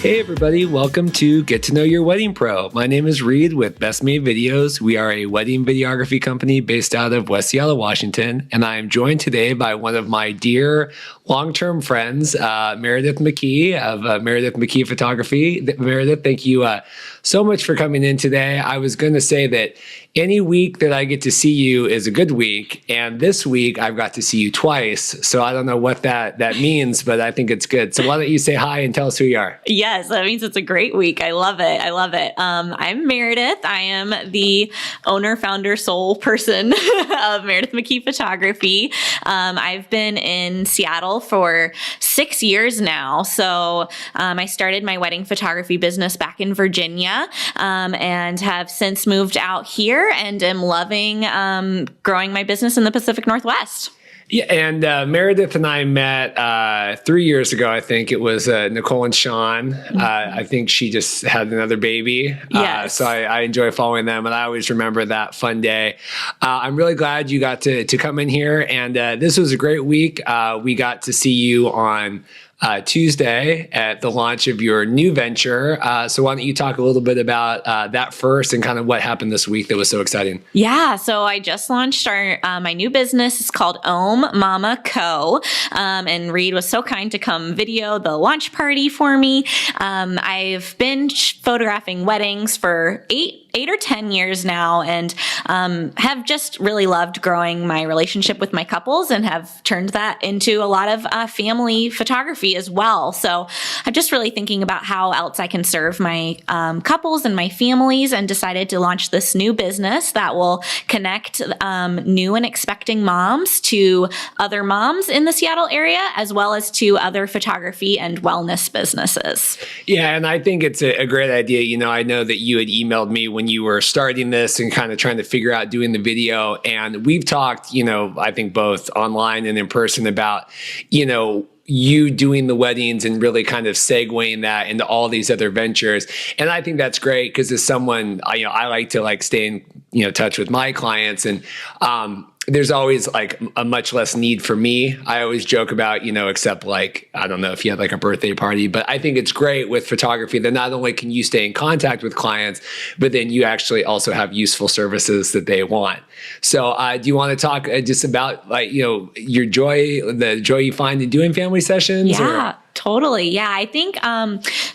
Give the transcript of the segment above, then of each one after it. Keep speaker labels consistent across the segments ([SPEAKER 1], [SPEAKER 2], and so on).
[SPEAKER 1] Hey everybody, welcome to Get to Know Your Wedding Pro. My name is Reed with Best Made Videos. We are a wedding videography company based out of West Seattle, Washington, and I am joined today by one of my dear long-term friends, Meredith McKee of Meredith McKee Photography. Meredith, thank you so much for coming in today. I was going to say that any week that I get to see you is a good week, and this week I've got to see you twice, so I don't know what that means, but I think it's good. So why don't you say hi and tell us who you are?
[SPEAKER 2] Yes, that means it's a great week. I love it. I love it. I'm Meredith. I am the owner, founder, sole person of Meredith McKee Photography. I've been in Seattle for 6 years now. So I started my wedding photography business back in Virginia and have since moved out here and am loving growing my business in the Pacific Northwest.
[SPEAKER 1] Yeah, and Meredith and I met 3 years ago, I think. It was Nicole and Sean. I think she just had another baby.
[SPEAKER 2] Yes.
[SPEAKER 1] So I enjoy following them, and I always remember that fun day. I'm really glad you got to come in here, and this was a great week. We got to see you on Tuesday at the launch of your new venture. So why don't you talk a little bit about that first and kind of what happened this week that was so exciting?
[SPEAKER 2] Yeah, so I just launched my new business. It's called Om Mama Co. And Reed was so kind to come video the launch party for me. I've been photographing weddings for eight or 10 years now, and have just really loved growing my relationship with my couples and have turned that into a lot of family photography as well. So I'm just really thinking about how else I can serve my couples and my families, and decided to launch this new business that will connect new and expecting moms to other moms in the Seattle area, as well as to other photography and wellness businesses.
[SPEAKER 1] Yeah, and I think it's a great idea. You know, I know that you had emailed me when you were starting this and kind of trying to figure out doing the video. And we've talked, you know, I think both online and in person about, you know, you doing the weddings and really kind of segueing that into all these other ventures. And I think that's great because as someone, you know, I like to stay in, touch with my clients, and there's always a much less need for me. I always joke about, except I don't know if you had a birthday party, but I think it's great with photography that not only can you stay in contact with clients, but then you actually also have useful services that they want. So do you want to talk just about your joy, the joy you find in doing family sessions?
[SPEAKER 2] Yeah. Totally. Yeah, I think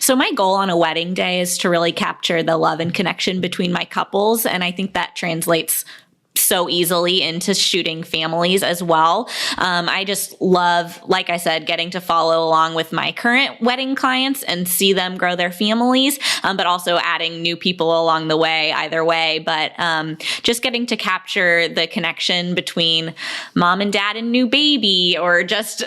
[SPEAKER 2] so. My goal on a wedding day is to really capture the love and connection between my couples. And I think that translates so easily into shooting families as well. I just love, like I said, getting to follow along with my current wedding clients and see them grow their families, but also adding new people along the way, either way. But just getting to capture the connection between mom and dad and new baby, or just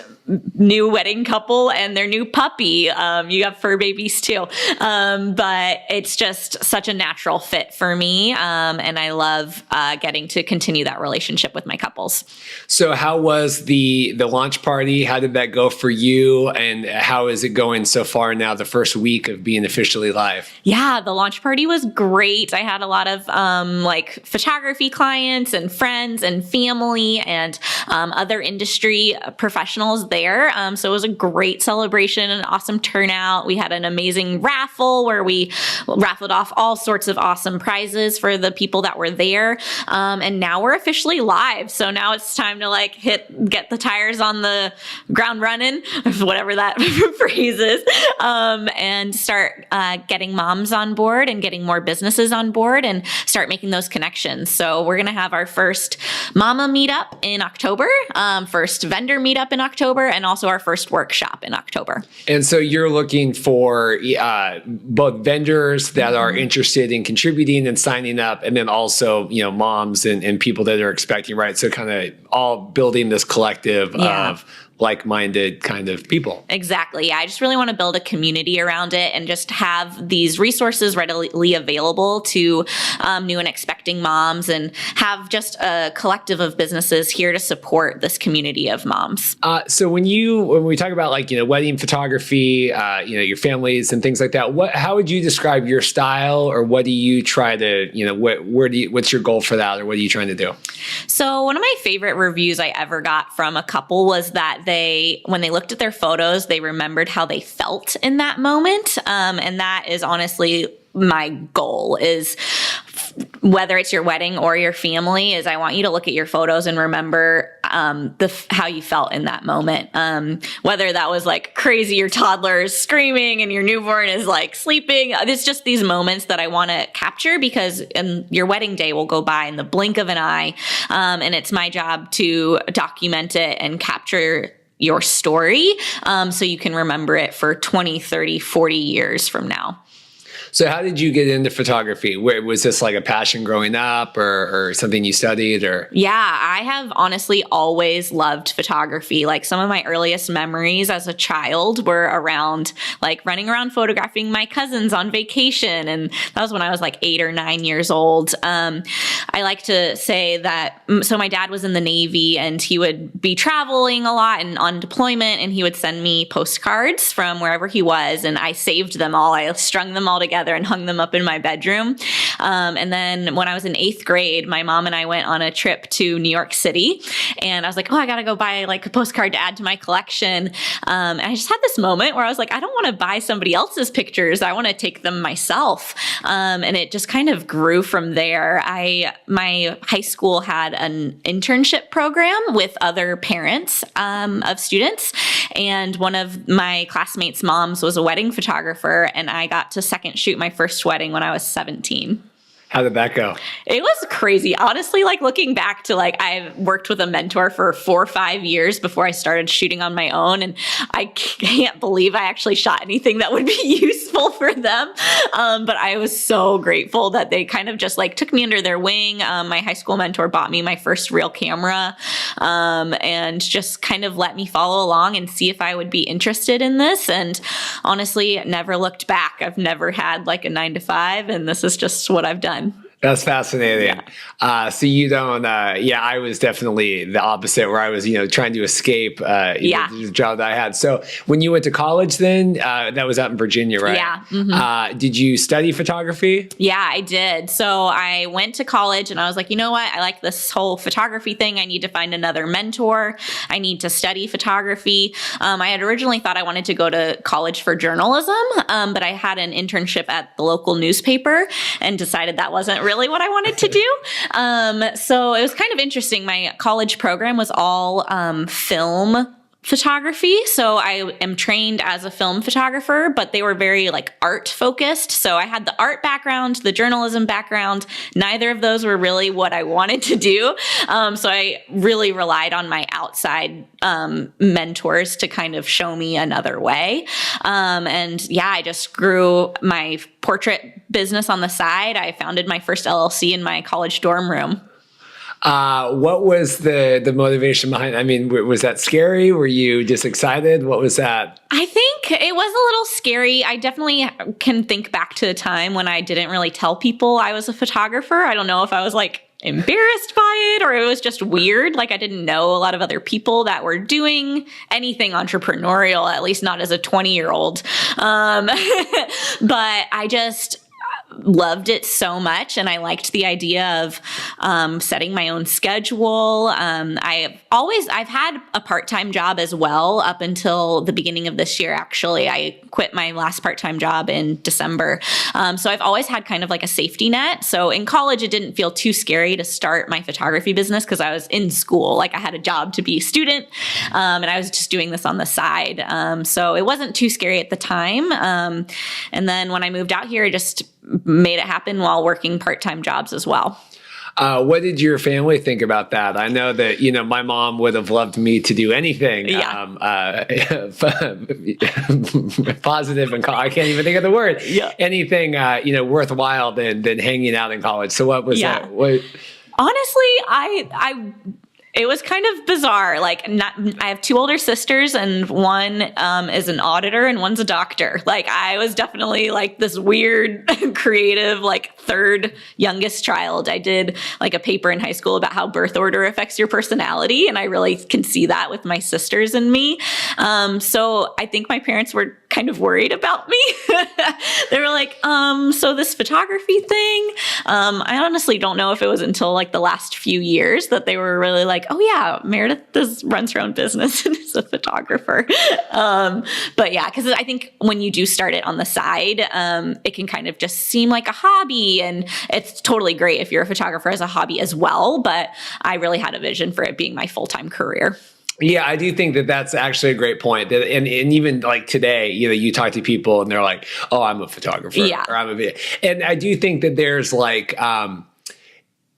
[SPEAKER 2] new wedding couple and their new puppy. You have fur babies too. But it's just such a natural fit for me. And I love getting to continue that relationship with my couples.
[SPEAKER 1] So how was the launch party? How did that go for you? And how is it going so far now, the first week of being officially live?
[SPEAKER 2] Yeah, the launch party was great. I had a lot of photography clients and friends and family and other industry professionals there. So it was a great celebration, an awesome turnout. We had an amazing raffle where we raffled off all sorts of awesome prizes for the people that were there. And now we're officially live. So now it's time to get the tires on the ground running, whatever that phrase is, and start getting moms on board and getting more businesses on board and start making those connections. So we're going to have our first mama meetup in October, first vendor meetup in October, and also our first workshop in October.
[SPEAKER 1] And so you're looking for both vendors that are interested in contributing and signing up, and then also, moms and people that are expecting, right? So kind of all building this collective of like-minded kind of people.
[SPEAKER 2] Exactly. Yeah, I just really want to build a community around it and just have these resources readily available to new and expecting moms, and have just a collective of businesses here to support this community of moms.
[SPEAKER 1] So when we talk about wedding photography, your families and things like that, how would you describe your style, or what do you try to, what's your goal for that, or what are you trying to do?
[SPEAKER 2] So one of my favorite reviews I ever got from a couple was that when they looked at their photos, they remembered how they felt in that moment. And that is honestly my goal, is whether it's your wedding or your family, is I want you to look at your photos and remember how you felt in that moment. Whether that was like crazy, your toddler is screaming and your newborn is like sleeping. It's just these moments that I want to capture, because your wedding day will go by in the blink of an eye. And it's my job to document it and capture your story, so you can remember it for 20, 30, 40 years from now.
[SPEAKER 1] So how did you get into photography? Was this like a passion growing up, or something you studied, or?
[SPEAKER 2] Yeah, I have honestly always loved photography. Like, some of my earliest memories as a child were around like running around photographing my cousins on vacation. And that was when I was like 8 or 9 years old. I like to say that, so my dad was in the Navy, and he would be traveling a lot and on deployment, and he would send me postcards from wherever he was. And I saved them all. I strung them all together and hung them up in my bedroom. And then when I was in 8th grade, my mom and I went on a trip to New York City, and I was like, oh, I got to go buy like a postcard to add to my collection. And I just had this moment where I was like, I don't want to buy somebody else's pictures. I want to take them myself. And it just kind of grew from there. My high school had an internship program with other parents of students. And one of my classmates' moms was a wedding photographer, and I got to second shoot my first wedding when I was 17.
[SPEAKER 1] How did that go?
[SPEAKER 2] It was crazy. Honestly, like looking back to like, I worked with a mentor for 4 or 5 years before I started shooting on my own. And I can't believe I actually shot anything that would be useful for them. But I was so grateful that they kind of just like took me under their wing. My high school mentor bought me my first real camera, and just kind of let me follow along and see if I would be interested in this. And honestly, never looked back. I've never had like a 9 to 5, and this is just what I've done.
[SPEAKER 1] That's fascinating. Yeah. So you don't, I was definitely the opposite, where I was, trying to escape the job that I had. So when you went to college then, that was out in Virginia, right?
[SPEAKER 2] Yeah. Mm-hmm.
[SPEAKER 1] Did you study photography?
[SPEAKER 2] Yeah, I did. So I went to college, and I was like, you know what? I like this whole photography thing. I need to find another mentor. I need to study photography. I had originally thought I wanted to go to college for journalism, but I had an internship at the local newspaper and decided that wasn't really what I wanted to do. So it was kind of interesting. My college program was all film photography. So I am trained as a film photographer, but they were very like art focused. So I had the art background, the journalism background. Neither of those were really what I wanted to do. So I really relied on my outside mentors to kind of show me another way. I just grew my portrait business on the side. I founded my first LLC in my college dorm room.
[SPEAKER 1] What was the motivation behind it? I mean, was that scary? Were you just excited? What was that?
[SPEAKER 2] I think it was a little scary. I definitely can think back to a time when I didn't really tell people I was a photographer. I don't know if I was like embarrassed by it, or it was just weird. Like, I didn't know a lot of other people that were doing anything entrepreneurial, at least not as a 20-year-old. But I just loved it so much, and I liked the idea of setting my own schedule. I've had a part-time job as well up until the beginning of this year. Actually, I quit my last part-time job in December. So I've always had kind of like a safety net. So in college, it didn't feel too scary to start my photography business because I was in school. Like, I had a job to be a student, and I was just doing this on the side. So it wasn't too scary at the time. And then when I moved out here, I just made it happen while working part-time jobs as well.
[SPEAKER 1] What did your family think about that? I know that, my mom would have loved me to do anything positive, and I can't even think of the word. Yeah. Anything, worthwhile than hanging out in college. So what was that?
[SPEAKER 2] Honestly, it was kind of bizarre. Like, I have 2 older sisters, and one is an auditor and one's a doctor. Like, I was definitely like this weird, creative, like 3rd youngest child. I did like a paper in high school about how birth order affects your personality, and I really can see that with my sisters and me. So I think my parents were kind of worried about me. They were like, so this photography thing, I honestly don't know if it was until like the last few years that they were really like, oh yeah, Meredith runs her own business and is a photographer. But yeah, because I think when you do start it on the side, it can kind of just seem like a hobby, and it's totally great if you're a photographer as a hobby as well. But I really had a vision for it being my full-time career.
[SPEAKER 1] Yeah, I do think that that's actually a great point. And even like today, you talk to people and they're like, oh, I'm a photographer, or I'm a video. And I do think that there's like,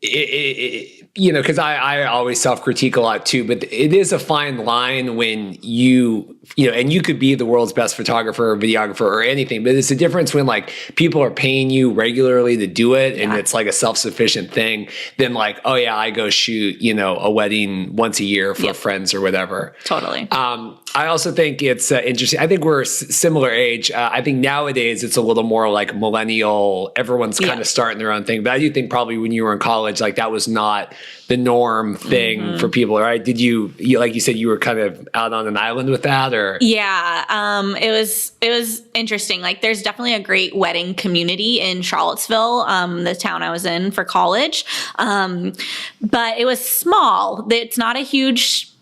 [SPEAKER 1] because I always self-critique a lot too, but it is a fine line when and you could be the world's best photographer or videographer or anything, but it's a difference when like people are paying you regularly to do it and it's like a self-sufficient thing than like, oh yeah, I go shoot, a wedding once a year for friends or whatever.
[SPEAKER 2] Totally.
[SPEAKER 1] I also think it's interesting. I think we're similar age. I think nowadays it's a little more like millennial. Everyone's kind of starting their own thing. But I do think probably when you were in college, like that was not the norm thing for people, right? Did you like you said, you were kind of out on an island with that, or?
[SPEAKER 2] Yeah, it was interesting. Like, there's definitely a great wedding community in Charlottesville, the town I was in for college, but it was small. It's not a huge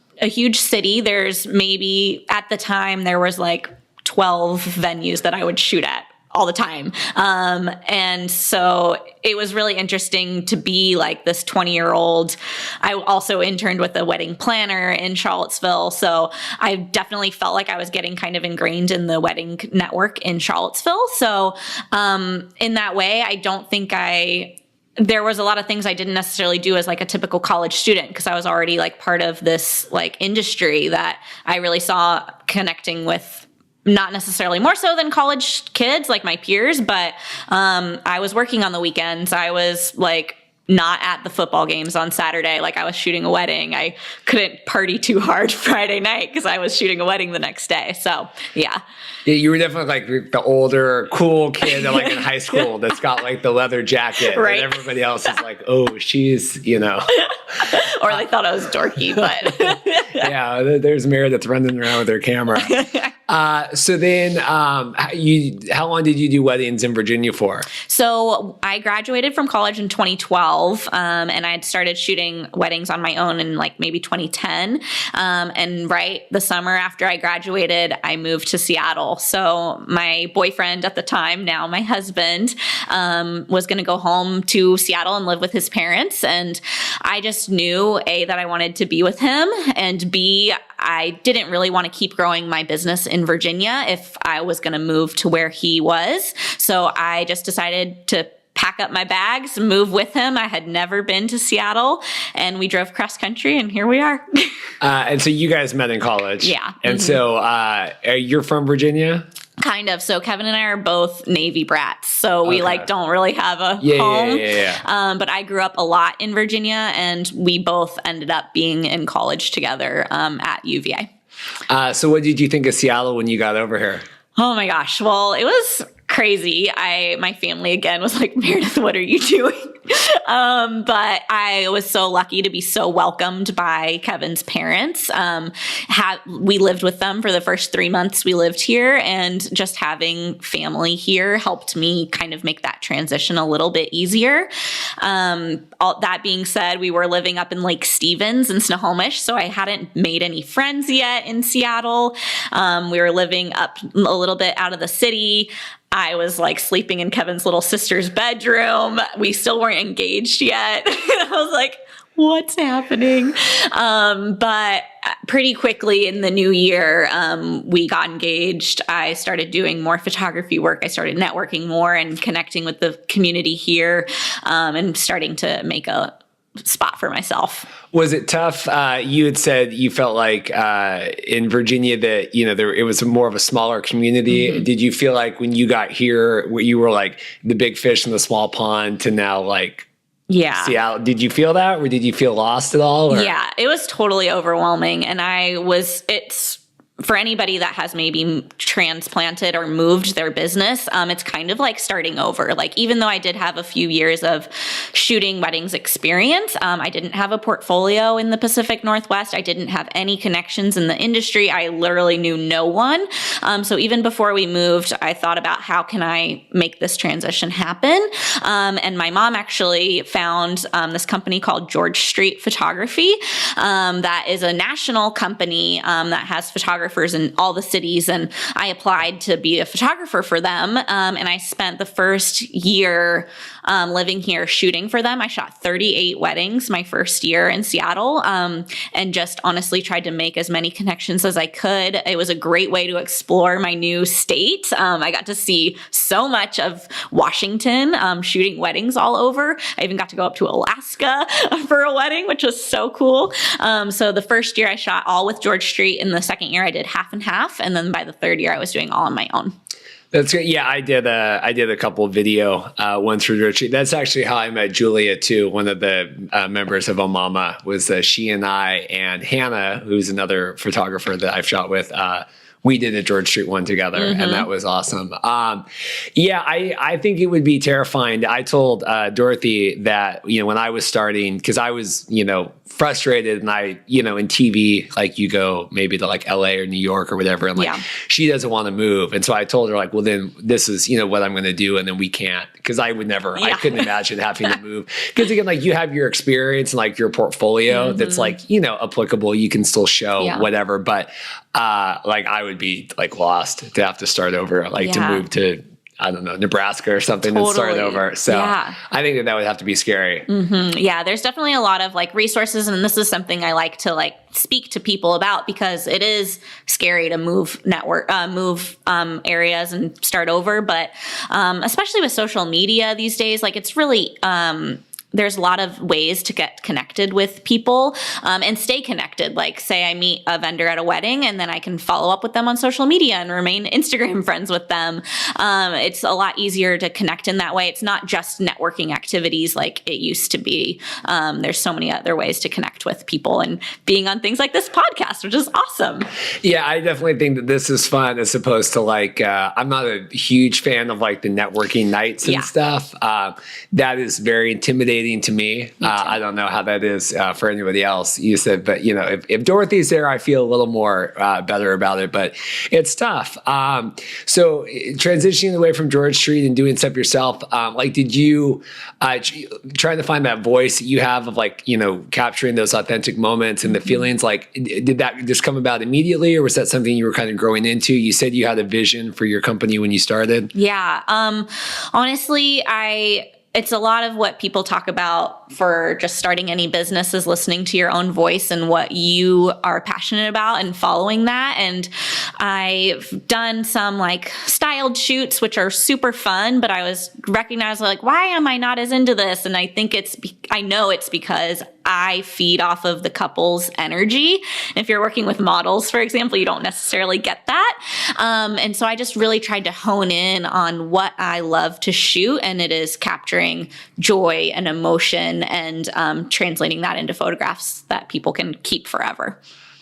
[SPEAKER 2] city. There's maybe at the time there was like 12 venues that I would shoot at all the time. And so it was really interesting to be like this 20-year-old. I also interned with a wedding planner in Charlottesville. So I definitely felt like I was getting kind of ingrained in the wedding network in Charlottesville. So in that way, I don't think there was a lot of things I didn't necessarily do as like a typical college student, because I was already like part of this like industry that I really saw connecting with, not necessarily more so than college kids like my peers, but I was working on the weekends. I was like not at the football games on Saturday. Like, I was shooting a wedding. I couldn't party too hard Friday night because I was shooting a wedding the next day. So yeah.
[SPEAKER 1] You were definitely like the older, cool kid that like in high school that's got like the leather jacket.
[SPEAKER 2] Right.
[SPEAKER 1] And everybody else is like, oh, she's,
[SPEAKER 2] Or they thought I was dorky, but.
[SPEAKER 1] Yeah, there's Meredith running around with her camera. So then how long did you do weddings in Virginia for?
[SPEAKER 2] So I graduated from college in 2012, and I had started shooting weddings on my own in like maybe 2010. And right the summer after I graduated, I moved to Seattle. So my boyfriend at the time, now my husband, was going to go home to Seattle and live with his parents. And I just knew, A, that I wanted to be with him, and B, I didn't really want to keep growing my business in Virginia if I was going to move to where he was. So I just decided to pack up my bags, move with him. I had never been to Seattle, and we drove cross country, and here we are.
[SPEAKER 1] And so you guys met in college.
[SPEAKER 2] Yeah.
[SPEAKER 1] And so you're from Virginia?
[SPEAKER 2] Kind of. So Kevin and I are both Navy brats. So we don't really have a home.
[SPEAKER 1] Yeah.
[SPEAKER 2] But I grew up a lot in Virginia, and we both ended up being in college together at UVA.
[SPEAKER 1] So what did you think of Seattle when you got over here?
[SPEAKER 2] Oh my gosh. Well, it was crazy. My family again was like, Meredith, what are you doing? But I was so lucky to be so welcomed by Kevin's parents. We lived with them for the first 3 months we lived here, and just having family here helped me kind of make that transition a little bit easier. All that being said, we were living up in Lake Stevens in Snohomish, so I hadn't made any friends yet in Seattle. We were living up a little bit out of the city. I was like sleeping in Kevin's little sister's bedroom. We still weren't engaged yet. I was like, what's happening? But pretty quickly in the new year, we got engaged. I started doing more photography work. I started networking more and connecting with the community here, and starting to make a spot for myself.
[SPEAKER 1] Was it tough? You had said you felt like in Virginia that it was more of a smaller community. Mm-hmm. Did you feel like when you got here, you were like the big fish in the small pond to now like Seattle? Did you feel that, or did you feel lost at all? Or?
[SPEAKER 2] Yeah, it was totally overwhelming, and for anybody that has maybe transplanted or moved their business, it's kind of like starting over. Like, even though I did have a few years of shooting weddings experience, I didn't have a portfolio in the Pacific Northwest. I didn't have any connections in the industry. I literally knew no one. So even before we moved, I thought about how can I make this transition happen? And my mom actually found this company called George Street Photography. That is a national company that has photographers in all the cities, and I applied to be a photographer for them, and I spent the first year living here shooting for them. I shot 38 weddings my first year in Seattle, and just honestly tried to make as many connections as I could. It was a great way to explore my new state. I got to see so much of Washington, shooting weddings all over. I even got to go up to Alaska for a wedding, which was so cool. So the first year I shot all with George Street, and the second year I did half and half, and then by the third year I was doing all on my own.
[SPEAKER 1] That's great. Yeah, I did a couple of video ones for George Street. That's actually how I met Julia too. One of the members of Omama was she and I and Hannah, who's another photographer that I've shot with. We did a George Street one together, and that was awesome. Yeah, I think it would be terrifying. I told Dorothy that, when I was starting, because I was, frustrated, and in TV, like, you go maybe to like LA or New York or whatever, and like, she doesn't want to move. And so I told her, like, well, then this is, what I'm going to do. And then we can't, because I would never, I couldn't imagine having to move. Because again, like, you have your experience and like your portfolio that's like, applicable. You can still show whatever. But like, I would be like lost to have to start over, like to move to, I don't know, Nebraska or something and start over. So I think that would have to be scary.
[SPEAKER 2] Yeah, there's definitely a lot of like resources. And this is something I like to like speak to people about, because it is scary to move areas and start over. But especially with social media these days, like, it's really, there's a lot of ways to get connected with people and stay connected. Like, say I meet a vendor at a wedding, and then I can follow up with them on social media and remain Instagram friends with them. It's a lot easier to connect in that way. It's not just networking activities like it used to be. There's so many other ways to connect with people, and being on things like this podcast, which is awesome.
[SPEAKER 1] Yeah, I definitely think that this is fun, as opposed to like, I'm not a huge fan of like the networking nights and stuff. That is very intimidating to me. I don't know how that is for anybody else. You said, but if Dorothy's there, I feel a little more better about it, but it's tough. So transitioning away from George Street and doing stuff yourself, like, did you trying to find that voice that you have of like, capturing those authentic moments and the feelings, like, did that just come about immediately, or was that something you were kind of growing into? You said you had a vision for your company when you started.
[SPEAKER 2] Yeah. Honestly, it's a lot of what people talk about for just starting any business is listening to your own voice and what you are passionate about and following that. And I've done some like styled shoots, which are super fun, but I was recognized like, why am I not as into this? And I think I know it's because I feed off of the couple's energy. If you're working with models, for example, you don't necessarily get that. And so I just really tried to hone in on what I love to shoot, and it is capturing joy and emotion and translating that into photographs that people can keep forever.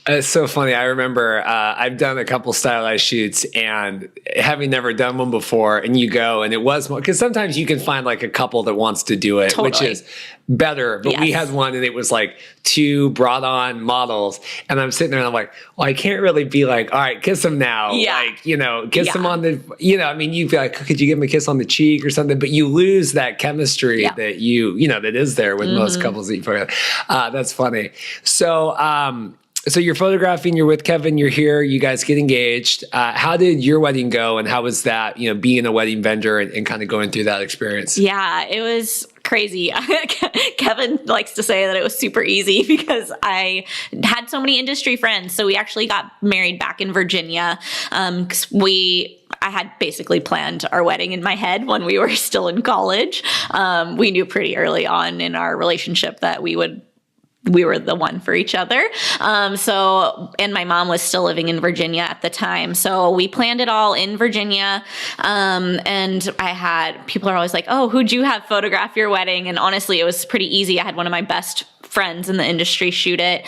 [SPEAKER 1] It's so funny. I remember I've done a couple stylized shoots, and having never done one before, and you go, and it was more, because sometimes you can find like a couple that wants to do it, which is better. But we had one, and it was like two brought on models, and I'm sitting there and I'm like, well, I can't really be like, all right, kiss them now. Like, kiss them on the, I mean, you'd be like, could you give them a kiss on the cheek or something? But you lose that chemistry that that is there with most couples that you put. That's funny. So you're photographing, you're with Kevin, you're here, you guys get engaged. How did your wedding go, and how was that, being a wedding vendor and kind of going through that experience?
[SPEAKER 2] Yeah, it was crazy. Kevin likes to say that it was super easy because I had so many industry friends. So we actually got married back in Virginia. I had basically planned our wedding in my head when we were still in college. We knew pretty early on in our relationship that we were the one for each other. And my mom was still living in Virginia at the time. So we planned it all in Virginia. And people are always like, oh, who'd you have photograph your wedding? And honestly, it was pretty easy. I had one of my best friends in the industry shoot it.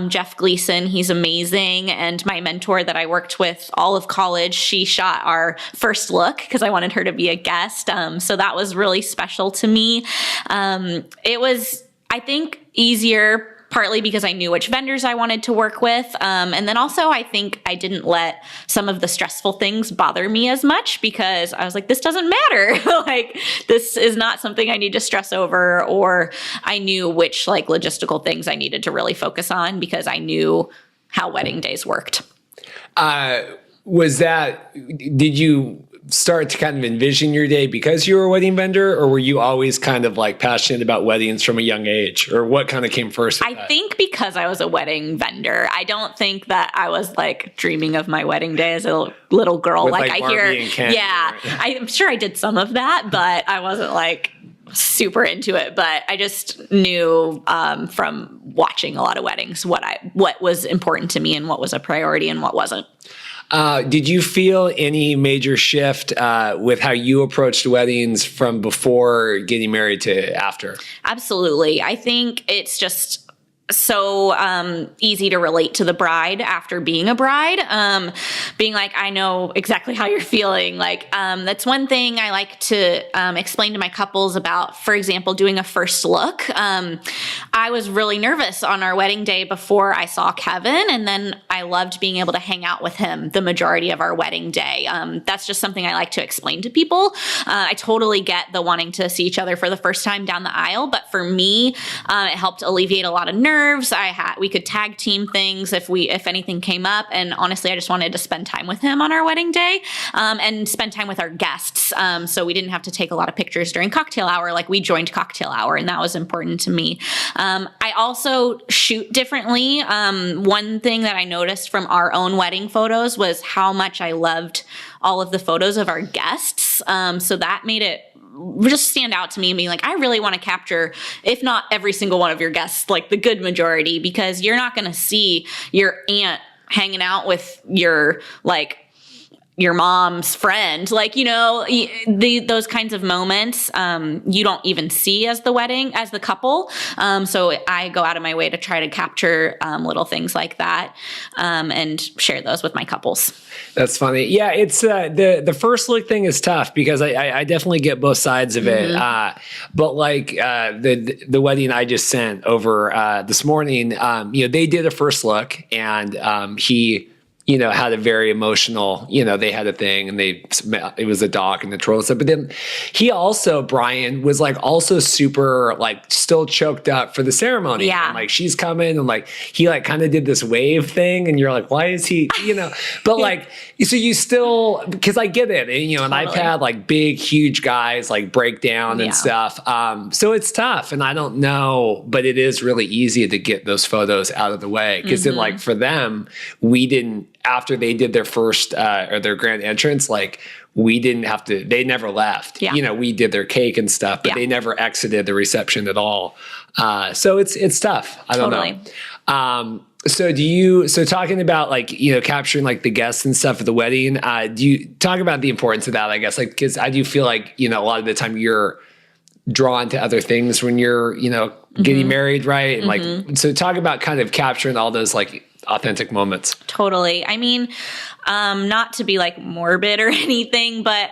[SPEAKER 2] Jeff Gleason, he's amazing. And my mentor that I worked with all of college, she shot our first look because I wanted her to be a guest. So that was really special to me. It was, I think, easier partly because I knew which vendors I wanted to work with. And then also I think I didn't let some of the stressful things bother me as much because I was like, this doesn't matter. Like, this is not something I need to stress over, or I knew which like logistical things I needed to really focus on because I knew how wedding days worked.
[SPEAKER 1] Did you start to kind of envision your day because you were a wedding vendor, or were you always kind of like passionate about weddings from a young age, or what kind of came first?
[SPEAKER 2] I think because I was a wedding vendor, I don't think that I was like dreaming of my wedding day as a little girl.
[SPEAKER 1] With,
[SPEAKER 2] like I
[SPEAKER 1] Barbie
[SPEAKER 2] hear,
[SPEAKER 1] and Ken,
[SPEAKER 2] yeah,
[SPEAKER 1] right?
[SPEAKER 2] I'm sure I did some of that, but I wasn't like super into it. But I just knew from watching a lot of weddings what was important to me and what was a priority and what wasn't.
[SPEAKER 1] Did you feel any major shift with how you approached weddings from before getting married to after?
[SPEAKER 2] Absolutely. I think it's just so easy to relate to the bride after being a bride. Being like, I know exactly how you're feeling. Like, that's one thing I like to explain to my couples about, for example, doing a first look. I was really nervous on our wedding day before I saw Kevin, and then I loved being able to hang out with him the majority of our wedding day. That's just something I like to explain to people. I totally get the wanting to see each other for the first time down the aisle, but for me, it helped alleviate a lot of nerves. We could tag team things if anything came up. And honestly, I just wanted to spend time with him on our wedding day, and spend time with our guests. So we didn't have to take a lot of pictures during cocktail hour. Like, we joined cocktail hour, and that was important to me. I also shoot differently. One thing that I noticed from our own wedding photos was how much I loved all of the photos of our guests. So that made it just stand out to me and being like, I really want to capture, if not every single one of your guests, like the good majority, because you're not going to see your aunt hanging out with your mom's friend, those kinds of moments, you don't even see as the couple. So I go out of my way to try to capture little things like that, and share those with my couples.
[SPEAKER 1] That's funny. Yeah, it's the first look thing is tough because I definitely get both sides of it. But like the wedding I just sent over this morning, they did a first look, and he had a very emotional, they had a thing, and it was a doc and the troll and stuff. But then Brian was like also super like still choked up for the ceremony.
[SPEAKER 2] Yeah.
[SPEAKER 1] And like, she's coming, and like, he like kind of did this wave thing, and you're like, why is he, but like, so you still, because I get it, and, and I've had like big, huge guys like break down and stuff. So it's tough, and I don't know, but it is really easy to get those photos out of the way. Cause then like for them, we didn't, after they did their first or their grand entrance, like we didn't have to, they never left.
[SPEAKER 2] Yeah.
[SPEAKER 1] We did their cake and stuff, but they never exited the reception at all. So it's tough. I don't know. So talking about like, capturing like the guests and stuff at the wedding, do you talk about the importance of that, I guess, like, cause I do feel like, a lot of the time you're drawn to other things when you're, getting married. Right. And like, so talk about kind of capturing all those like authentic moments.
[SPEAKER 2] Totally. I mean, not to be like morbid or anything, but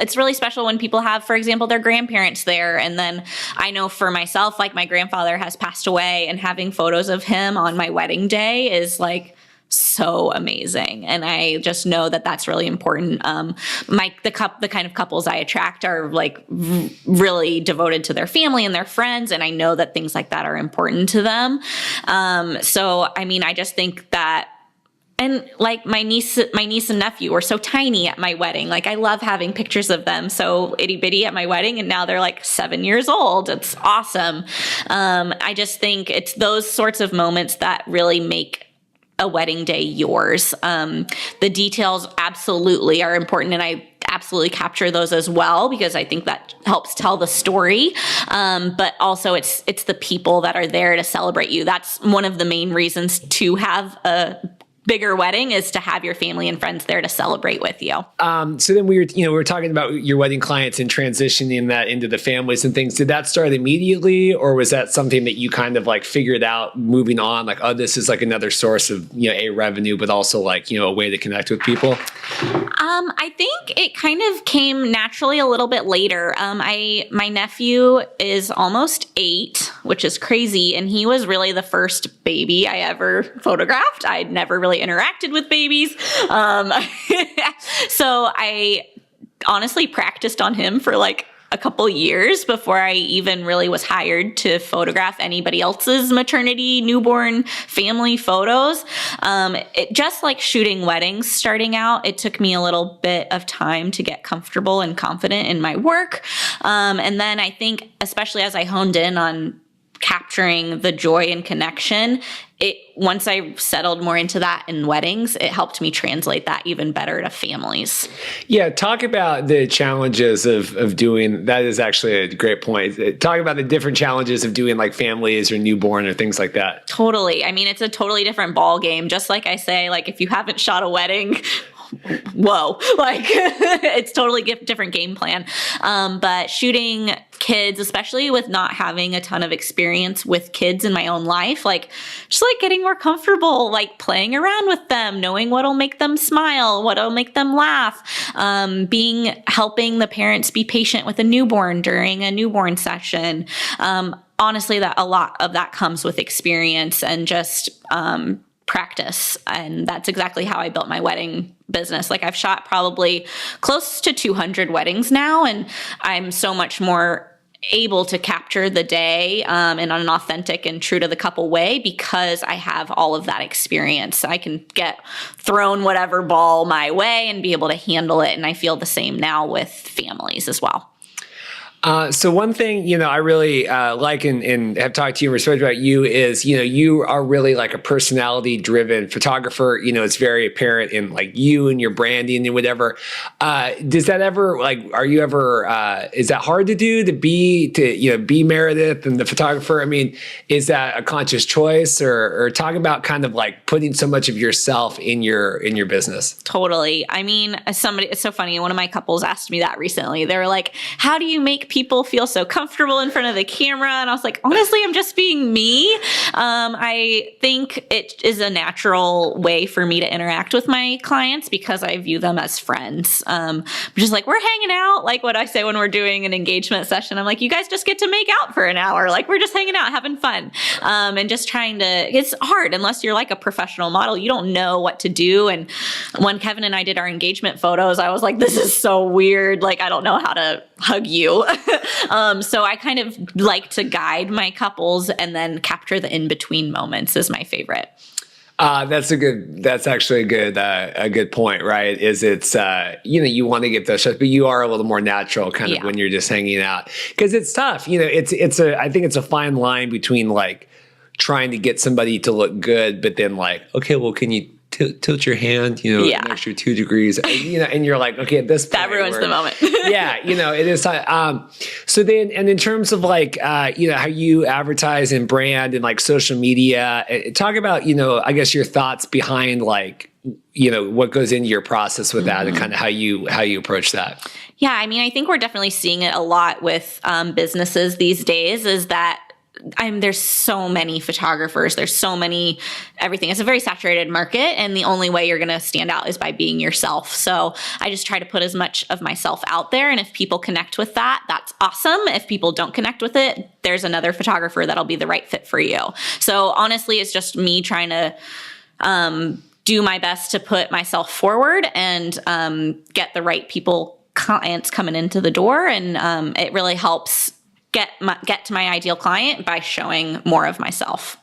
[SPEAKER 2] it's really special when people have, for example, their grandparents there. And then I know for myself, like my grandfather has passed away, and having photos of him on my wedding day is like so amazing. And I just know that that's really important. The kind of couples I attract are like really devoted to their family and their friends. And I know that things like that are important to them. So, I mean, I just think that, and like my niece and nephew were so tiny at my wedding. Like, I love having pictures of them so itty bitty at my wedding, and now they're like 7 years old. It's awesome. I just think it's those sorts of moments that really make a wedding day yours. The details absolutely are important, and I absolutely capture those as well because I think that helps tell the story. But also it's the people that are there to celebrate you. That's one of the main reasons to have a bigger wedding is to have your family and friends there to celebrate with you.
[SPEAKER 1] So then we were talking about your wedding clients and transitioning that into the families and things. Did that start immediately, or was that something that you kind of like figured out moving on? Like, oh, this is like another source of, a revenue, but also like, a way to connect with people?
[SPEAKER 2] I think it kind of came naturally a little bit later. My nephew is almost 8, which is crazy. And he was really the first baby I ever photographed. I'd never really interacted with babies. So I honestly practiced on him for like a couple years before I even really was hired to photograph anybody else's maternity, newborn, family photos. Just like shooting weddings starting out, it took me a little bit of time to get comfortable and confident in my work. And then I think, especially as I honed in on capturing the joy and connection, once I settled more into that in weddings, it helped me translate that even better to families.
[SPEAKER 1] Yeah, talk about the challenges of doing, that is actually a great point. Talk about the different challenges of doing like families or newborn or things like that.
[SPEAKER 2] Totally. I mean, it's a totally different ball game. Just like I say, like if you haven't shot a wedding, whoa, like it's totally different game plan. But shooting kids, especially with not having a ton of experience with kids in my own life, like just like getting more comfortable, like playing around with them, knowing what'll make them smile, what'll make them laugh, helping the parents be patient with a newborn during a newborn session. Honestly, that a lot of that comes with experience and just, practice. And that's exactly how I built my wedding business. Like I've shot probably close to 200 weddings now, and I'm so much more able to capture the day in an authentic and true to the couple way because I have all of that experience. I can get thrown whatever ball my way and be able to handle it. And I feel the same now with families as well.
[SPEAKER 1] So one thing, I really like and have talked to you and respect about you is, you are really like a personality driven photographer. It's very apparent in like you and your branding and whatever. Does that ever are you ever, is that hard to do to be Meredith and the photographer? I mean, is that a conscious choice or talk about kind of like putting so much of yourself in your business?
[SPEAKER 2] Totally. I mean, it's so funny. One of my couples asked me that recently. They were like, how do you make people feel so comfortable in front of the camera? And I was like, honestly, I'm just being me. I think it is a natural way for me to interact with my clients because I view them as friends. Just like we're hanging out, like what I say when we're doing an engagement session, I'm like, you guys just get to make out for an hour. Like we're just hanging out, having fun. And just it's hard unless you're like a professional model. You don't know what to do. And when Kevin and I did our engagement photos, I was like, this is so weird. Like, I don't know how to hug you. So I kind of like to guide my couples and then capture the in-between moments is my favorite.
[SPEAKER 1] That's actually a good point, right? You want to get those shots, but you are a little more natural kind of when you're just hanging out because it's tough. I think it's a fine line between like trying to get somebody to look good, but then like, okay, well, can you tilt your hand, an extra 2 degrees, and you're like, okay, at this point,
[SPEAKER 2] that ruins the moment.
[SPEAKER 1] It is. So then, and in terms of like, how you advertise and brand and like social media, talk about, I guess your thoughts behind like, what goes into your process with that and kind of how you approach that.
[SPEAKER 2] Yeah. I mean, I think we're definitely seeing it a lot with businesses these days is that there's so many photographers. There's so many everything. It's a very saturated market, and the only way you're going to stand out is by being yourself. So I just try to put as much of myself out there, and if people connect with that, that's awesome. If people don't connect with it, there's another photographer that'll be the right fit for you. So honestly, it's just me trying to do my best to put myself forward and get the right clients coming into the door, and it really helps get to my ideal client by showing more of myself.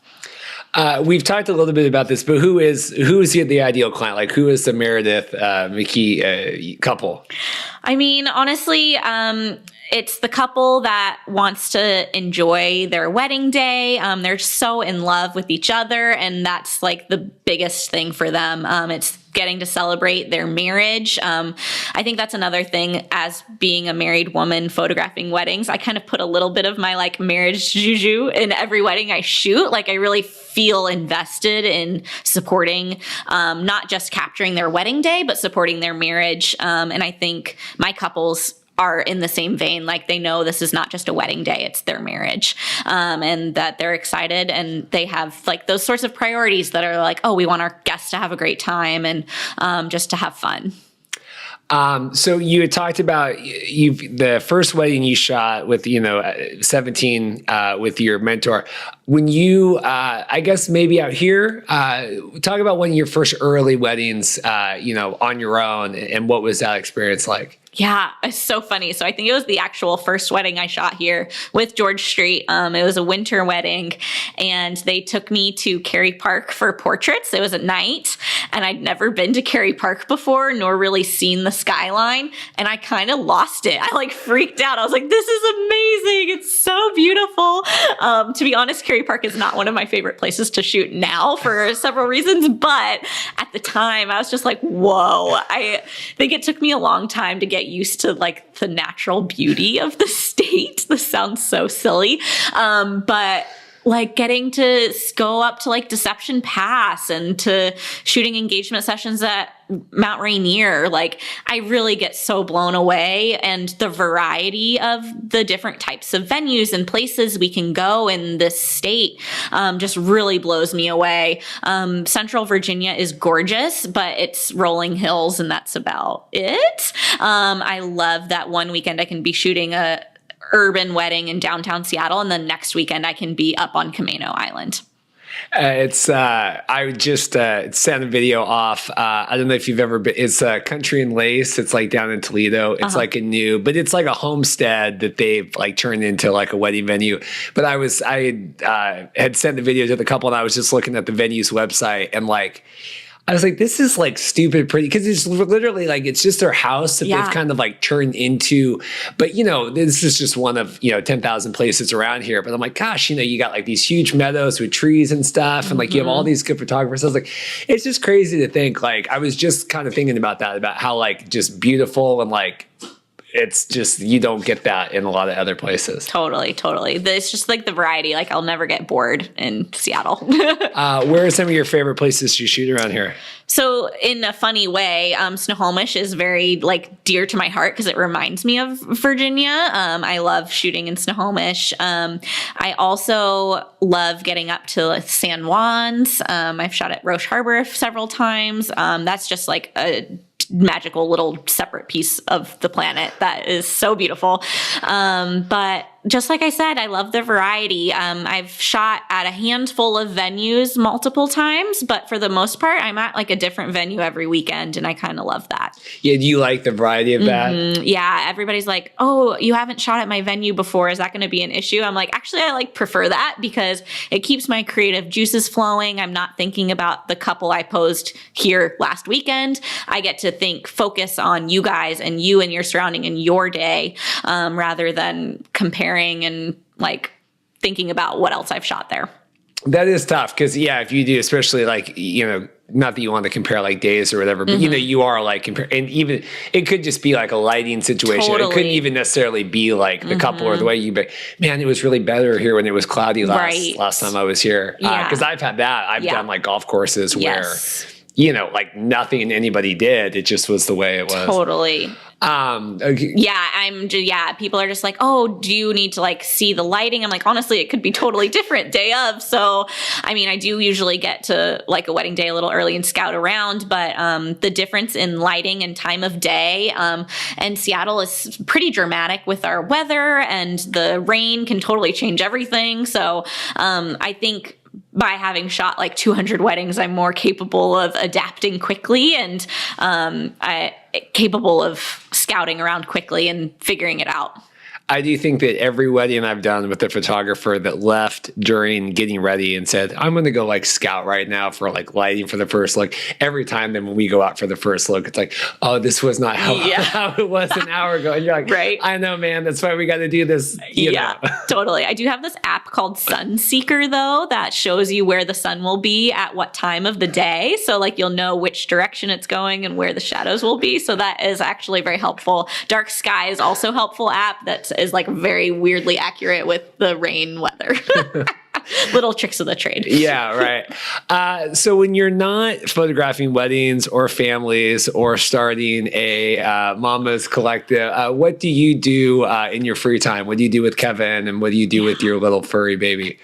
[SPEAKER 1] We've talked a little bit about this, but who is the ideal client? Like, who is the Meredith McKee couple? I
[SPEAKER 2] mean, honestly, it's the couple that wants to enjoy their wedding day. They're so in love with each other, and that's like the biggest thing for them. It's getting to celebrate their marriage. I think that's another thing as being a married woman photographing weddings. I kind of put a little bit of my like marriage juju in every wedding I shoot. Like I really feel invested in supporting, not just capturing their wedding day, but supporting their marriage. And I think my couples are in the same vein. Like they know this is not just a wedding day, it's their marriage. And that they're excited and they have like those sorts of priorities that are like, oh, we want our guests to have a great time and just to have fun.
[SPEAKER 1] So you had talked about the first wedding you shot with, 17, with your mentor. When you, I guess maybe out here, talk about one of your first early weddings, on your own, and what was that experience like?
[SPEAKER 2] Yeah, it's so funny. So I think it was the actual first wedding I shot here with George Street. It was a winter wedding and they took me to Cary Park for portraits. It was at night and I'd never been to Cary Park before, nor really seen the skyline. And I kind of lost it. I like freaked out. I was like, this is amazing. It's so beautiful. To be honest, Cary Park is not one of my favorite places to shoot now for several reasons. But at the time I was just like, whoa, I think it took me a long time to get used to like the natural beauty of the state. This sounds so silly. But like getting to go up to like Deception Pass and to shooting engagement sessions at Mount Rainier, like I really get so blown away, and the variety of the different types of venues and places we can go in this state just really blows me away. Central Virginia is gorgeous, but it's rolling hills and that's about it. I love that one weekend I can be shooting a urban wedding in downtown Seattle, and then next weekend I can be up on Camano Island.
[SPEAKER 1] I just sent a video off. I don't know if you've ever been. It's Country and Lace. It's like down in Toledo. It's like but it's like a homestead that they've like turned into like a wedding venue. But I had sent the video to the couple, and I was just looking at the venue's website, and like I was like, this is like stupid pretty, because it's literally like it's just their house that they've kind of like turned into. But this is just one of 10,000 places around here. But I'm like, gosh, you got like these huge meadows with trees and stuff, and like you have all these good photographers. I was like, it's just crazy to think. Like I was just kind of thinking about that, about how like just beautiful, and like it's just, you don't get that in a lot of other places.
[SPEAKER 2] Totally. It's just like the variety. Like I'll never get bored in Seattle.
[SPEAKER 1] Where are some of your favorite places to shoot around here?
[SPEAKER 2] So in a funny way, Snohomish is very like dear to my heart because it reminds me of Virginia. I love shooting in Snohomish. I also love getting up to San Juan's. I've shot at Roche Harbor several times. That's just like a magical little separate piece of the planet that is so beautiful. But just like I said, I love the variety. I've shot at a handful of venues multiple times, but for the most part, I'm at like a different venue every weekend, and I kind of love that.
[SPEAKER 1] Yeah, do you like the variety of that?
[SPEAKER 2] Yeah, everybody's like, oh, you haven't shot at my venue before. Is that going to be an issue? I'm like, actually, I like prefer that because it keeps my creative juices flowing. I'm not thinking about the couple I posed here last weekend. I get to focus on you guys and you and your surrounding and your day, rather than comparing and like thinking about what else I've shot there.
[SPEAKER 1] That is tough because if you do, especially like, not that you want to compare like days or whatever, but you are like comparing, and even it could just be like a lighting situation. Totally. It couldn't even necessarily be like the couple or the way man, it was really better here when it was cloudy last time I was here. Because I've had that. I've done like golf courses where like nothing anybody did. It just was the way it was.
[SPEAKER 2] Totally.
[SPEAKER 1] Okay.
[SPEAKER 2] People are just like, oh, do you need to like see the lighting? I'm like, honestly, it could be totally different day of. So, I mean, I do usually get to like a wedding day a little early and scout around, but the difference in lighting and time of day, and Seattle is pretty dramatic with our weather, and the rain can totally change everything. So, I think by having shot like 200 weddings, I'm more capable of adapting quickly and capable of scouting around quickly and figuring it out.
[SPEAKER 1] I do think that every wedding I've done with a photographer that left during getting ready and said, I'm going to go like scout right now for like lighting for the first look. Every time then when we go out for the first look, it's like, oh, this was not how, how it was an hour ago. And you're like,
[SPEAKER 2] right.
[SPEAKER 1] I know, man, that's why we got to do this. You know.
[SPEAKER 2] Totally. I do have this app called Sun Seeker though, that shows you where the sun will be at what time of the day. So like you'll know which direction it's going and where the shadows will be. So that is actually very helpful. Dark Sky is also a helpful app that is like very weirdly accurate with the rain weather. Little tricks of the trade.
[SPEAKER 1] Yeah, right. So when you're not photographing weddings or families or starting a Mama's Collective, what do you do in your free time? What do you do with Kevin, and what do you do with your little furry baby?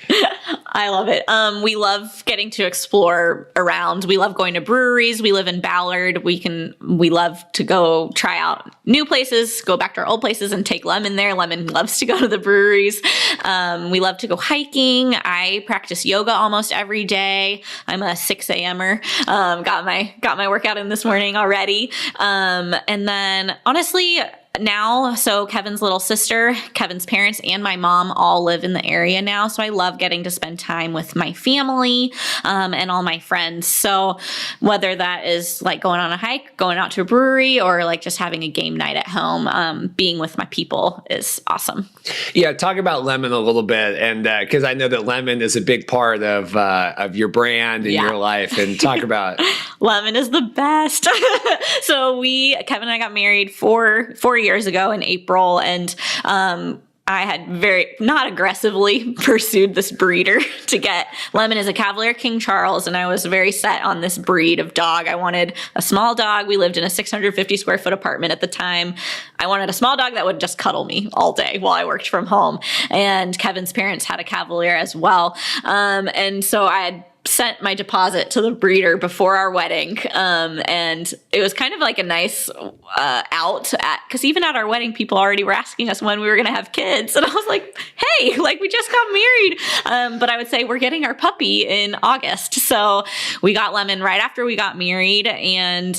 [SPEAKER 2] I love it. We love getting to explore around. We love going to breweries. We live in Ballard. We love to go try out new places, go back to our old places and take Lemon there. Lemon loves to go to the breweries. We love to go hiking. I practice yoga almost every day. I'm a 6 a.m.er. Got my workout in this morning already. And then honestly, now, so Kevin's little sister, Kevin's parents, and my mom all live in the area now. So I love getting to spend time with my family and all my friends. So whether that is like going on a hike, going out to a brewery, or like just having a game night at home, being with my people is awesome.
[SPEAKER 1] Yeah, talk about Lemon a little bit, and because I know that Lemon is a big part of your brand and your life. And talk about
[SPEAKER 2] Lemon is the best. So Kevin and I got married four years ago in April, and I had very not aggressively pursued this breeder to get. Lemon is a Cavalier King Charles, and I was very set on this breed of dog. I wanted a small dog. We lived in a 650 square foot apartment at the time. I wanted a small dog that would just cuddle me all day while I worked from home. And Kevin's parents had a Cavalier as well. And so I had sent my deposit to the breeder before our wedding. And it was kind of like a nice out because even at our wedding, people already were asking us when we were going to have kids. And I was like, hey, like we just got married. But I would say we're getting our puppy in August. So we got Lemon right after we got married. And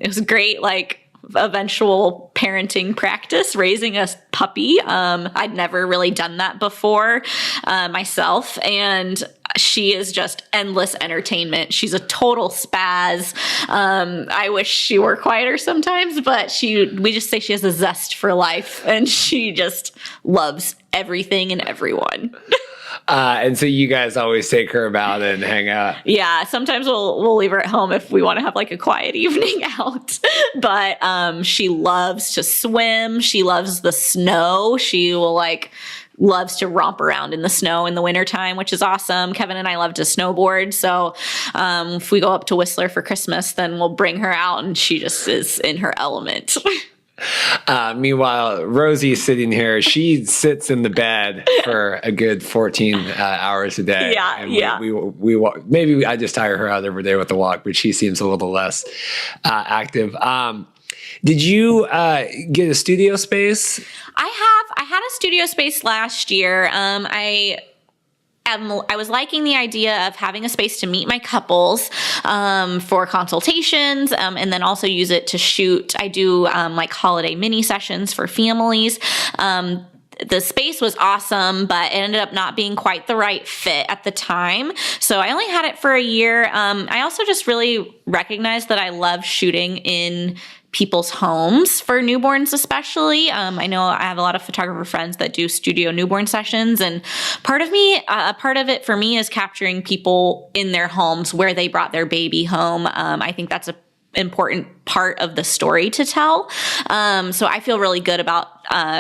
[SPEAKER 2] it was great, like eventual parenting practice, raising a puppy. I'd never really done that before myself. And she is just endless entertainment. She's a total spaz. I wish she were quieter sometimes, but we just say she has a zest for life, and she just loves everything and everyone.
[SPEAKER 1] And so you guys always take her about and hang out.
[SPEAKER 2] Yeah, sometimes we'll leave her at home if we want to have like a quiet evening out. But she loves to swim. She loves the snow. She will loves to romp around in the snow in the wintertime, which is awesome. Kevin and I love to snowboard. So if we go up to Whistler for Christmas, then we'll bring her out, and she just is in her element.
[SPEAKER 1] Meanwhile, Rosie's sitting here. She sits in the bed for a good 14 hours a day.
[SPEAKER 2] Yeah,
[SPEAKER 1] and
[SPEAKER 2] yeah.
[SPEAKER 1] We walk. Maybe I just tire her out every day with the walk, but she seems a little less active. Did you get a studio space?
[SPEAKER 2] I had a studio space last year. I was liking the idea of having a space to meet my couples for consultations, and then also use it to shoot. I do like holiday mini sessions for families. The space was awesome, but it ended up not being quite the right fit at the time. So I only had it for a year. I also just really recognized that I love shooting in people's homes for newborns, especially. I know I have a lot of photographer friends that do studio newborn sessions, and part of it for me is capturing people in their homes where they brought their baby home. I think that's an important part of the story to tell. So I feel really good about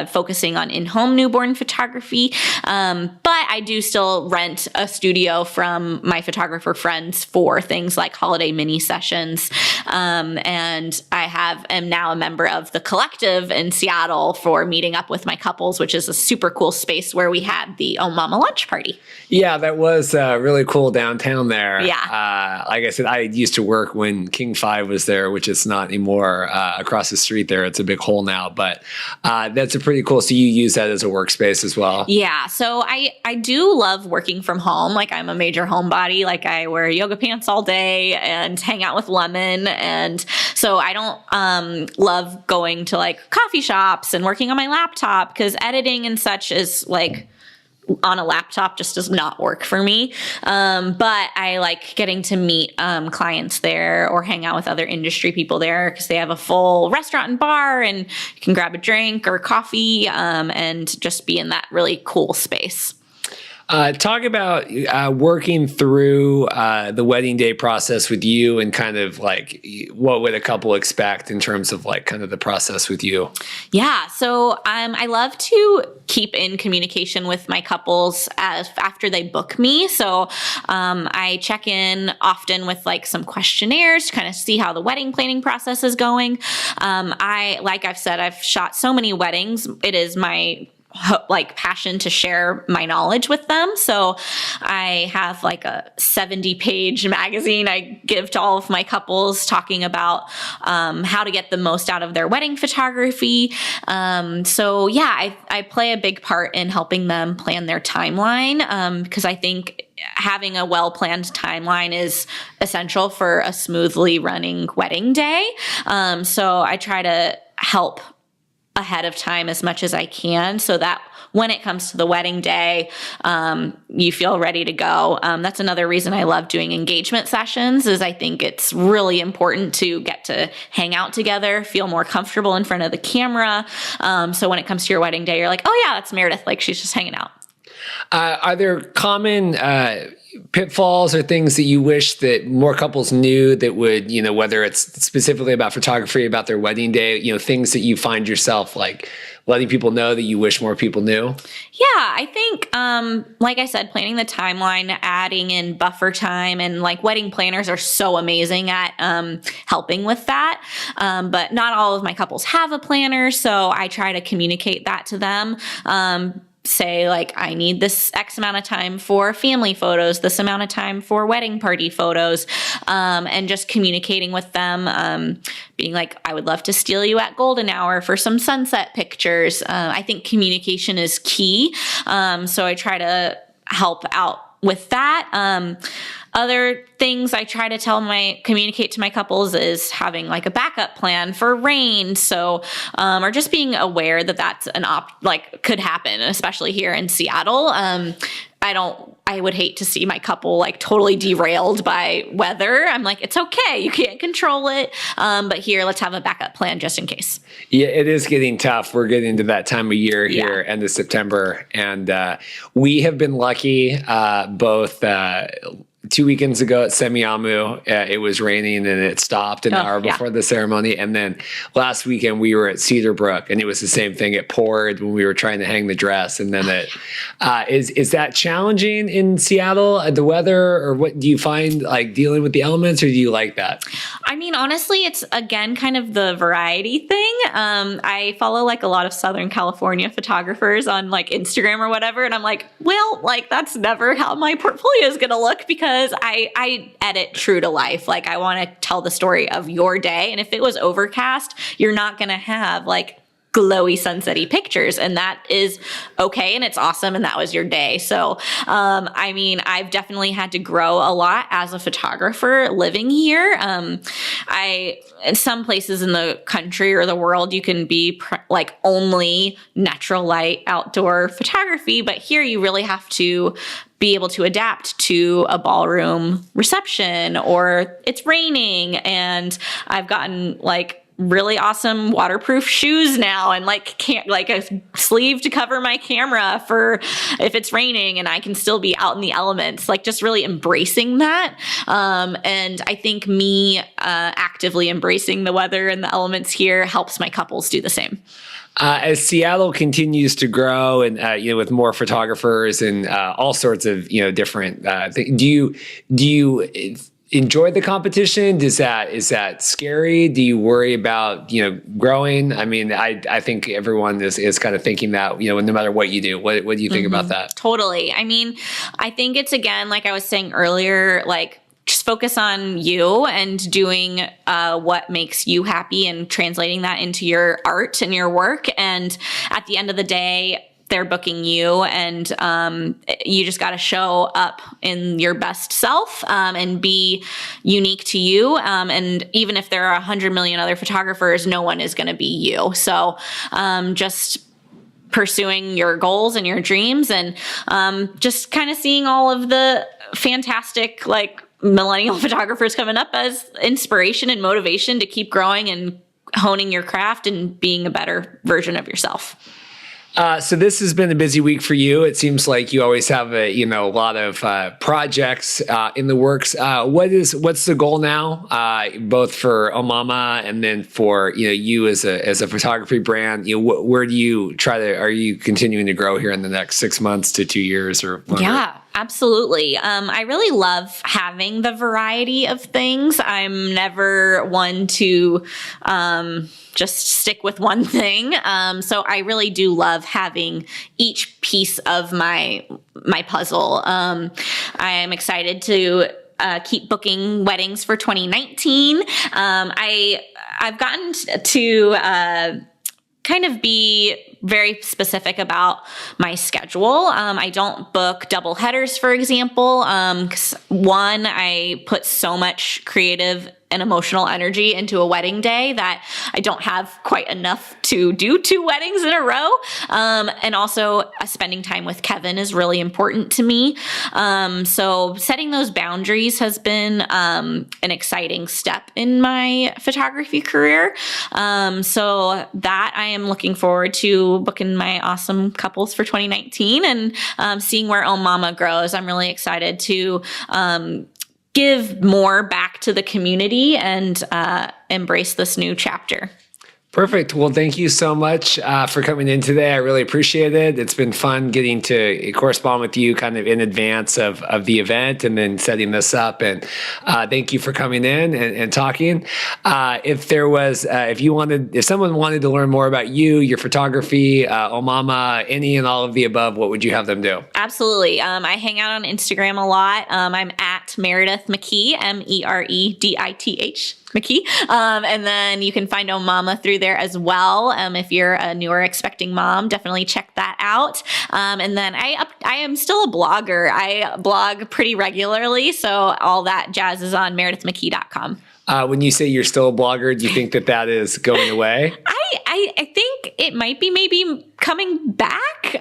[SPEAKER 2] focusing on in-home newborn photography. But I do still rent a studio from my photographer friends for things like holiday mini sessions. And I am now a member of the Collective in Seattle for meeting up with my couples, which is a super cool space where we had the Oh Mama lunch party.
[SPEAKER 1] Yeah, that was really cool downtown there.
[SPEAKER 2] Yeah.
[SPEAKER 1] Like I said, I used to work when King 5 was was there, which it's not anymore. Across the street there, it's a big hole now, but that's a pretty cool. So you use that as a workspace as well?
[SPEAKER 2] Yeah. So I do love working from home. Like I'm a major homebody. Like I wear yoga pants all day and hang out with Lemon. And so I don't love going to like coffee shops and working on my laptop because editing and such is like on a laptop just does not work for me. But I like getting to meet clients there or hang out with other industry people there because they have a full restaurant and bar and you can grab a drink or coffee and just be in that really cool space.
[SPEAKER 1] Talk about working through the wedding day process with you and kind of like what would a couple expect in terms of like kind of the process with you?
[SPEAKER 2] Yeah. So I love to keep in communication with my couples after they book me. So I check in often with like some questionnaires to kind of see how the wedding planning process is going. Like I've said, I've shot so many weddings. It is my like passion to share my knowledge with them. So I have like a 70-page magazine I give to all of my couples talking about how to get the most out of their wedding photography. So yeah, I play a big part in helping them plan their timeline because I think having a well-planned timeline is essential for a smoothly running wedding day. So I try to help ahead of time as much as I can so that when it comes to the wedding day, you feel ready to go. That's another reason I love doing engagement sessions is I think it's really important to get to hang out together, feel more comfortable in front of the camera. So when it comes to your wedding day, you're like, oh yeah, that's Meredith. Like she's just hanging out.
[SPEAKER 1] Are there common pitfalls or things that you wish that more couples knew that would, whether it's specifically about photography, about their wedding day, things that you find yourself like letting people know that you wish more people knew?
[SPEAKER 2] Yeah, I think, like I said, planning the timeline, adding in buffer time, and like wedding planners are so amazing at helping with that. But not all of my couples have a planner, so I try to communicate that to them. Say like, I need this X amount of time for family photos, this amount of time for wedding party photos, and just communicating with them, being like, I would love to steal you at golden hour for some sunset pictures. I think communication is key. So I try to help out with that. Other things I try to communicate to my couples is having like a backup plan for rain. So, or just being aware that that's could happen, especially here in Seattle. I would hate to see my couple like totally derailed by weather. I'm like, it's okay. You can't control it. But here, let's have a backup plan just in case.
[SPEAKER 1] Yeah, it is getting tough. We're getting to that time of year here, end of September. And we have been lucky both 2 weekends ago at Semiahmoo, it was raining and it stopped an hour before the ceremony. And then last weekend we were at Cedar Brook and it was the same thing. It poured when we were trying to hang the dress. And then is that challenging in Seattle, the weather, or what do you find like dealing with the elements, or do you like that?
[SPEAKER 2] I mean, honestly, it's again kind of the variety thing. I follow like a lot of Southern California photographers on like Instagram or whatever. And I'm like, well, like that's never how my portfolio is going to look because I edit true to life. Like I want to tell the story of your day. And if it was overcast, you're not going to have like glowy sunsetty pictures, and that is okay. And it's awesome. And that was your day. So, I mean, I've definitely had to grow a lot as a photographer living here. In some places in the country or the world, you can be like only natural light outdoor photography. But here you really have to be able to adapt to a ballroom reception or it's raining. And I've gotten like really awesome waterproof shoes now and like a sleeve to cover my camera for if it's raining and I can still be out in the elements, like just really embracing that. And I think me actively embracing the weather and the elements here helps my couples do the same.
[SPEAKER 1] As Seattle continues to grow and, with more photographers and all sorts of, different things, do you enjoy the competition? Is that scary? Do you worry about, growing? I mean, I think everyone is kind of thinking that, no matter what you do, what do you think about that?
[SPEAKER 2] Totally. I mean, I think it's, again, like I was saying earlier, like just just focus on you and doing what makes you happy and translating that into your art and your work. And at the end of the day, they're booking you, and you just got to show up in your best self and be unique to you. And even if there are 100 million other photographers, no one is going to be you. So just pursuing your goals and your dreams, and just kind of seeing all of the fantastic like millennial photographers coming up as inspiration and motivation to keep growing and honing your craft and being a better version of yourself.
[SPEAKER 1] So this has been a busy week for you. It seems like you always have a lot of projects in the works. What's the goal now, both for Omama and then for you as a photography brand? Where do you are you continuing to grow here in the next 6 months to 2 years or longer?
[SPEAKER 2] Yeah. Absolutely. I really love having the variety of things. I'm never one to just stick with one thing. So I really do love having each piece of my puzzle. I am excited to keep booking weddings for 2019. I've gotten to kind of be very specific about my schedule. I don't book double headers, for example. 'Cause one, I put so much creative and emotional energy into a wedding day that I don't have quite enough to do 2 weddings in a row. And also spending time with Kevin is really important to me. So setting those boundaries has been an exciting step in my photography career. So that I am looking forward to booking my awesome couples for 2019 and seeing where Omama grows. I'm really excited to give more back to the community and embrace this new chapter.
[SPEAKER 1] Perfect. Well, thank you so much for coming in today. I really appreciate it. It's been fun getting to correspond with you kind of in advance of the event and then setting this up. And thank you for coming in and talking. If someone wanted to learn more about you, your photography, Omama, any and all of the above, what would you have them do?
[SPEAKER 2] Absolutely. I hang out on Instagram a lot. I'm at Meredith McKee, Meredith McKee. And then you can find Omama through there as well. If you're a newer expecting mom, definitely check that out. And then I am still a blogger. I blog pretty regularly. So all that jazz is on meredithmckee.com.
[SPEAKER 1] When you say you're still a blogger, do you think that is going away?
[SPEAKER 2] I think it might be maybe coming back,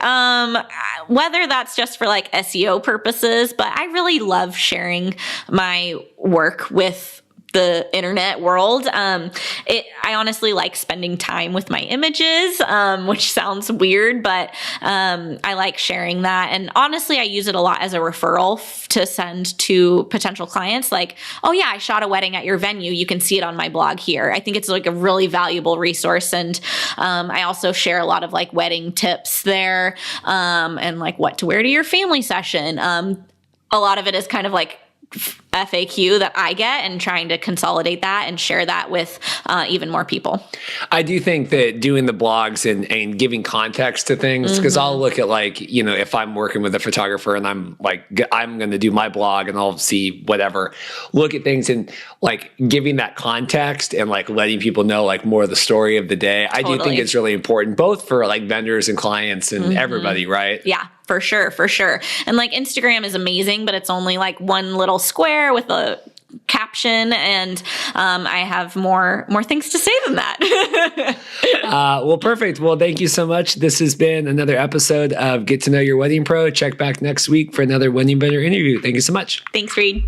[SPEAKER 2] whether that's just for like SEO purposes, but I really love sharing my work with the internet world. I honestly like spending time with my images, which sounds weird, but I like sharing that. And honestly, I use it a lot as a referral to send to potential clients. Like, oh yeah, I shot a wedding at your venue. You can see it on my blog here. I think it's like a really valuable resource. And I also share a lot of like wedding tips there, and like what to wear to your family session. A lot of it is kind of like FAQ that I get and trying to consolidate that and share that with even more people.
[SPEAKER 1] I do think that doing the blogs and giving context to things, because I'll look at like, if I'm working with a photographer and I'm like, I'm going to do my blog and I'll see whatever, look at things and like giving that context and like letting people know like more of the story of the day. Totally. I do think it's really important, both for like vendors and clients and everybody, right?
[SPEAKER 2] Yeah. For sure. And like Instagram is amazing, but it's only like one little square with a caption, and I have more things to say than that.
[SPEAKER 1] Well, perfect. Well, thank you so much. This has been another episode of Get to Know Your Wedding Pro. Check back next week for another wedding vendor interview. Thank you so much.
[SPEAKER 2] Thanks, Reed.